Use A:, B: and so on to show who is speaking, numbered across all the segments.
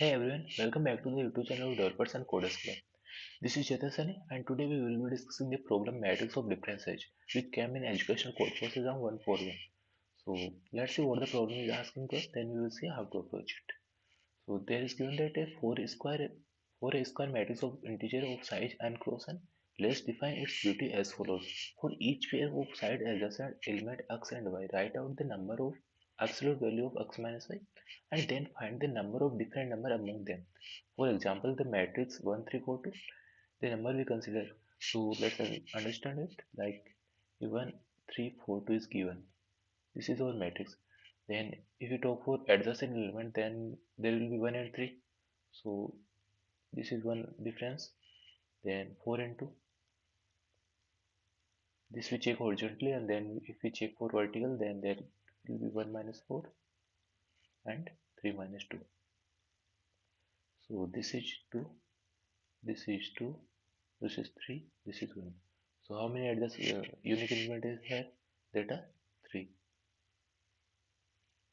A: Hey everyone, welcome back to the YouTube channel of Developers and Coders Club. This is Chetan Saini and today we will be discussing the problem matrix of differentiation which came in educational code forces exam 141. So let's see what the problem is asking us, then we will see how to approach it. So there is given that a 4 square matrix of integer of size and close and let's define its beauty as follows. For each pair of side adjacent element x and y, write out the number of absolute value of x minus y and then find the number of different number among them. For example, the matrix 1 3 4 2, the number we consider. So let's understand it like 1 3 4 2 is given. This is our matrix. Then if you talk for adjacent element, then there will be 1 and 3. So this is one difference. Then 4 and 2. This we check horizontally, and then if we check for vertical, then there will be 1 minus 4 and 3 minus 2. So this is 2, this is 2, this is 3, this is 1. So how many unique element is here? That are 3.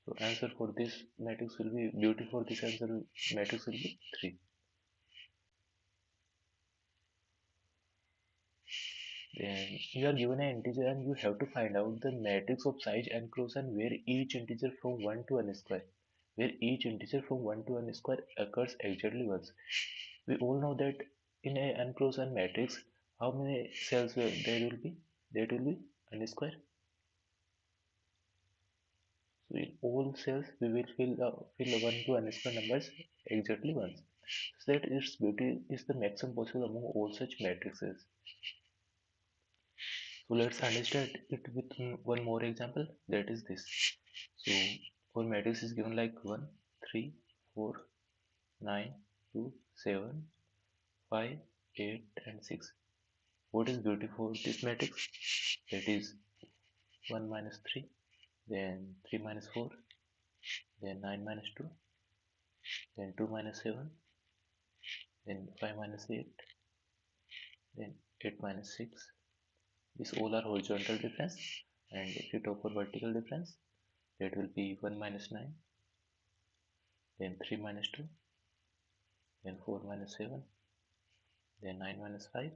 A: So answer for this matrix will be, beauty for this answer matrix will be 3. Then you are given an integer and you have to find out the matrix of size enclosure where each integer from 1 to n square. Where each integer from 1 to n square occurs exactly once. We all know that in a enclosure matrix, how many cells there will be? That will be n square. So in all cells, we will fill 1 to n square numbers exactly once. So that its beauty is the maximum possible among all such matrices. So let's understand it with one more example, that is this. So our matrix is given like 1, 3, 4, 9, 2, 7, 5, 8 and 6. What is beautiful this matrix? That is 1 minus 3, then 3 minus 4, then 9 minus 2, then 2 minus 7, then 5 minus 8, then 8 minus 6. These all are horizontal difference, and if you talk for vertical difference, that will be 1 minus 9, then 3 minus 2, then 4 minus 7, then 9 minus 5,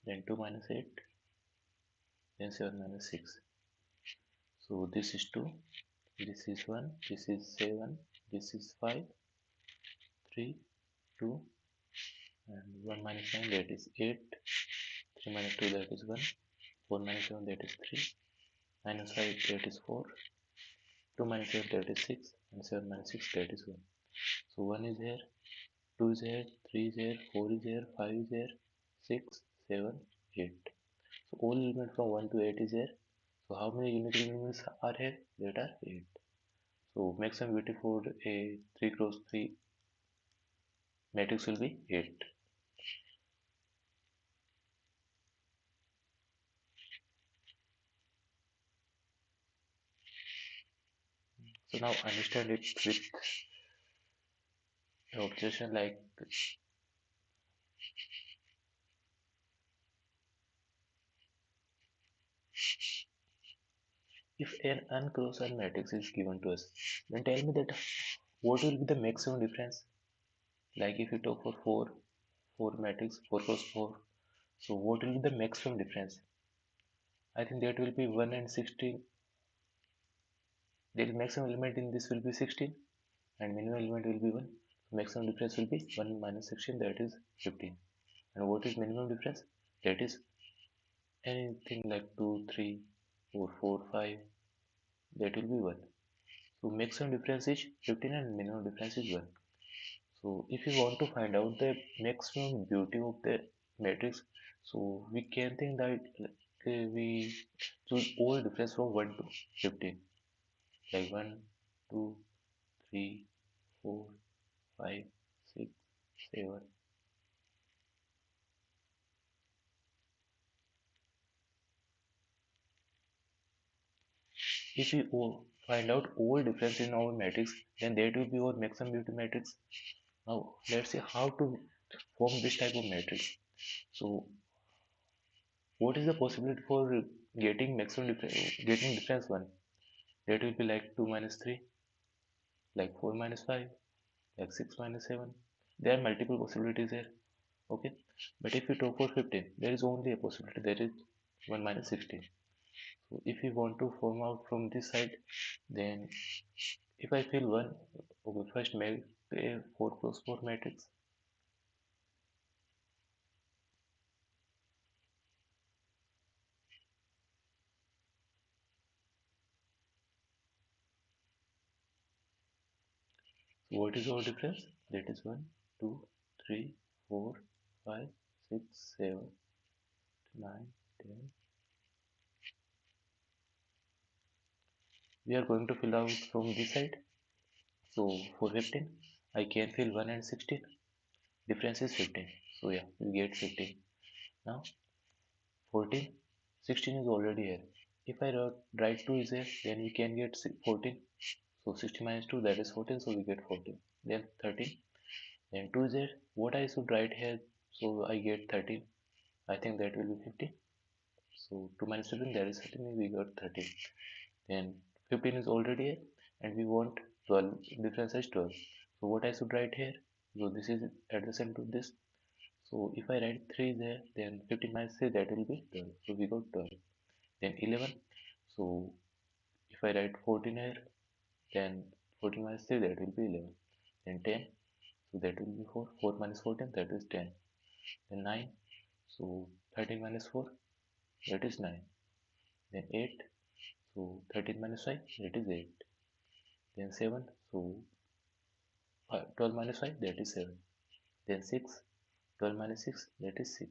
A: then 2 minus 8, then 7 minus 6. So this is 2, this is 1, this is 7, this is 5, 3, 2, and 1 minus 9, that is 8, 3 minus 2, that is 1, 4 minus 7, that is 3, minus 5, that is 4, 2 minus 8, that is 6, and 7 minus 6, that is 1. So 1 is here, 2 is here, 3 is here, 4 is here, 5 is here, 6, 7, 8. So all elements from 1 to 8 is here. So how many unique elements are here? That are 8. So maximum beauty for a 3 cross 3 matrix will be 8. So now understand it with an observation like if an uncrossed matrix is given to us, then tell me that what will be the maximum difference? Like if you talk for 4 matrix, 4 cross 4, so what will be the maximum difference? I think that will be 1 and 16. The maximum element in this will be 16 and minimum element will be 1. Maximum difference will be 1 minus 16, that is 15. And what is minimum difference? That is anything like 2, 3, 4, 4, 5, that will be 1. So maximum difference is 15 and minimum difference is 1. So if you want to find out the maximum beauty of the matrix, so we can think that we choose all difference from 1 to 15, like 1, 2, 3, 4, 5, 6, 7. If we find out all difference in our matrix, then that will be our maximum beauty matrix. Now let's see how to form this type of matrix. So what is the possibility for getting maximum difference, getting difference one? That will be like 2 minus 3, like 4 minus 5, like 6 minus 7. There are multiple possibilities here. Okay, but if we talk for 15, there is only a possibility, that is 1 minus 16. So if we want to form out from this side, then if I fill 1, okay, first make a 4 cross 4 matrix. So what is our difference? That is 1, 2, 3, 4, 5, 6, 7, 9, 10. We are going to fill out from this side. So for 15, I can fill 1 and 16. Difference is 15. So yeah, we get 15. Now 14, 16 is already here. If I write 2 is here, then we can get 14. So 16 minus 2, that is 14, so we get 14. Then 13, then 2 is here. What I should write here, so I get 13. I think that will be 15. So 2 minus 13, that is 13, we got 13. Then 15 is already here, and we want 12, difference is 12. So what I should write here, so this is adjacent to this. So if I write 3 there, then 15 minus 3, that will be 12. So we got 12. Then 11. So if I write 14 here, then 14 minus 3, that will be 11. Then 10. So that will be 4. 4 minus 14, that is 10. Then 9. So 13 minus 4, that is 9. Then 8. So 13 minus 5, that is 8. Then 7. So 12 minus 5, that is 7. Then 6. 12 minus 6, that is 6.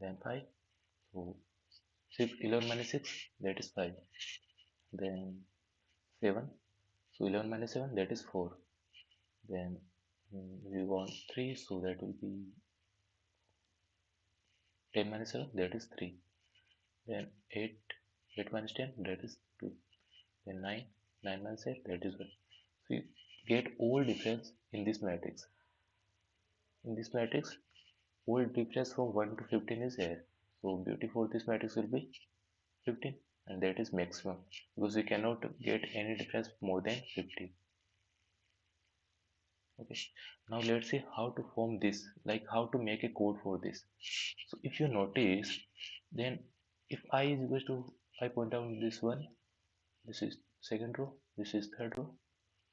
A: Then 5. So 11 minus 6, that is 5. Then 7. So 11 minus 7, that is 4. Then we want 3, so that will be 10 minus 7, that is 3. Then 8, 8 minus 10, that is 2. Then 9, 9 minus 8, that is 1. So you get all difference in this matrix. In this matrix, all difference from 1 to 15 is here. So beauty for this matrix will be 15, and that is maximum, because we cannot get any difference more than 15. Okay, now let's see how to form this, like how to make a code for this. So if you notice, then if I is equal to, I point out this one, this is second row, this is third row,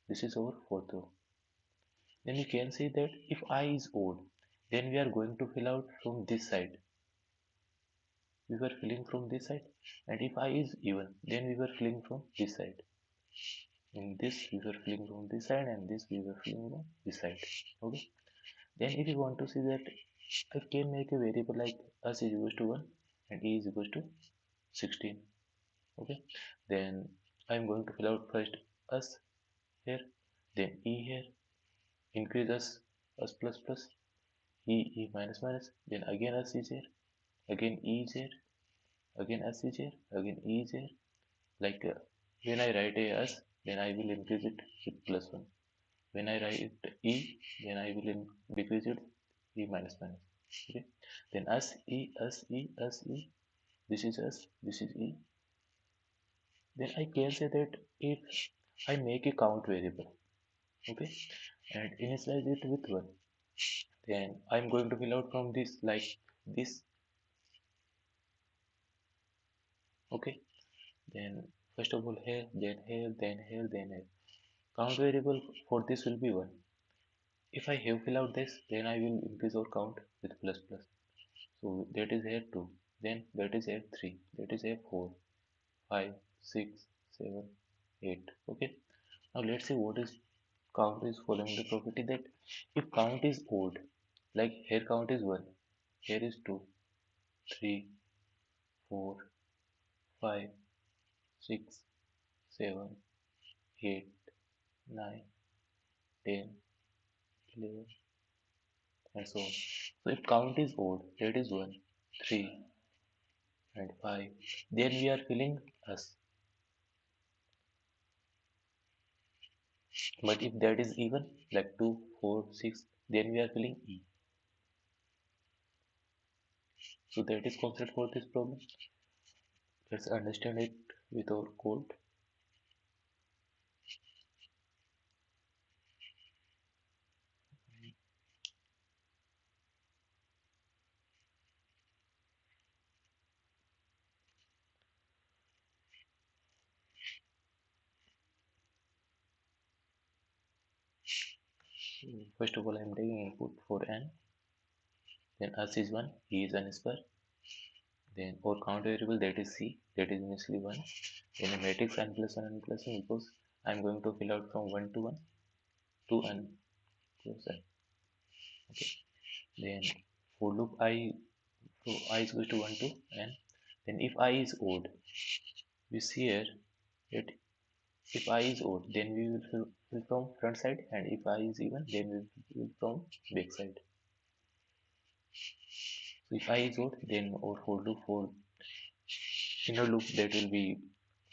A: this is our fourth row. Then you can see that if I is odd, then we are going to fill out from this side. We were filling from this side, and if I is even, then we were filling from this side. In this we were filling from this side, and this we were filling from this side. Okay, then if you want to see that, I can make a variable like us is equals to 1 and e is equals to 16. Okay, then I'm going to fill out first us here, then e here, increase us plus plus, e minus minus, then again us is here, again e is here, again s is here, again e is here. Like when I write a s, then I will increase it with plus 1. When I write e, then I will decrease it e minus minus. Okay, then s e s e s e, this is s, this is e. Then I can say that if I make a count variable, okay, and initialize it with 1, then I'm going to fill out from this like this. Okay, then first of all here, then here, then here, then here. Count variable for this will be 1. If I have fill out this, then I will increase our count with plus plus. So that is here 2, then that is here 3, that is here 4, 5, 6, 7, 8. Okay, now let's see what is count is following the property that if count is odd, like here count is 1, here is 2, 3, 4, 5, 6, 7, 8, 9, 10, 11, and so on. So if count is odd, that is 1, 3, and 5, then we are filling us. But if that is even, like 2, 4, 6, then we are filling E. So that is concept for this problem. Let's understand it with our code. First of all, I'm taking input for n, then us is 1, e is n square, then our count variable that is c, that is initially 1, then a matrix n plus 1 n plus 1 because I'm going to fill out from 1 to 1 to n plus n. Okay. Then for loop I, so I is equal to 1 to n. Then if I is odd, we see here that if I is odd, then we will fill from front side, and if I is even, then we will fill from back side. So if I is odd, then our for loop for inner loop that will be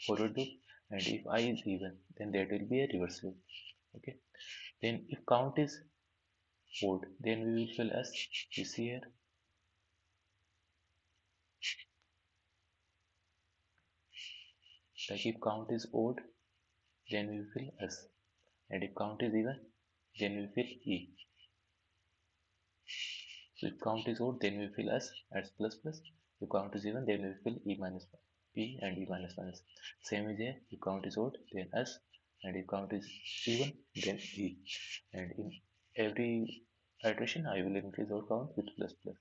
A: forward loop, and if I is even, then that will be a reverse loop. Okay. Then if count is odd, then we will fill as you see here. Like if count is odd, then we will fill s, and if count is even, then we fill e. So if count is odd, then we fill as plus plus. If count is even, then we fill e minus e and e minus minus. Same is here. If count is odd, then s, and if count is even, then e. And in every iteration, I will increase our count with plus plus.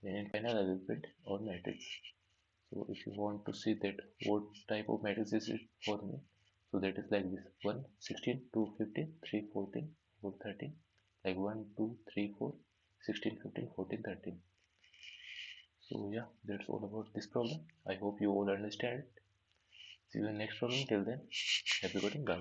A: Then in final, I will print our matrix. So if you want to see that what type of matrix is it for me, so that is like this: 1, 16, 2, 15, 3, 14, 4, 13, like 1, 2, 3, 4, 16, 15, 14, 13. So yeah, that's all about this problem. I hope you all understand it. See you in the next problem. Till then, happy coding. Bye.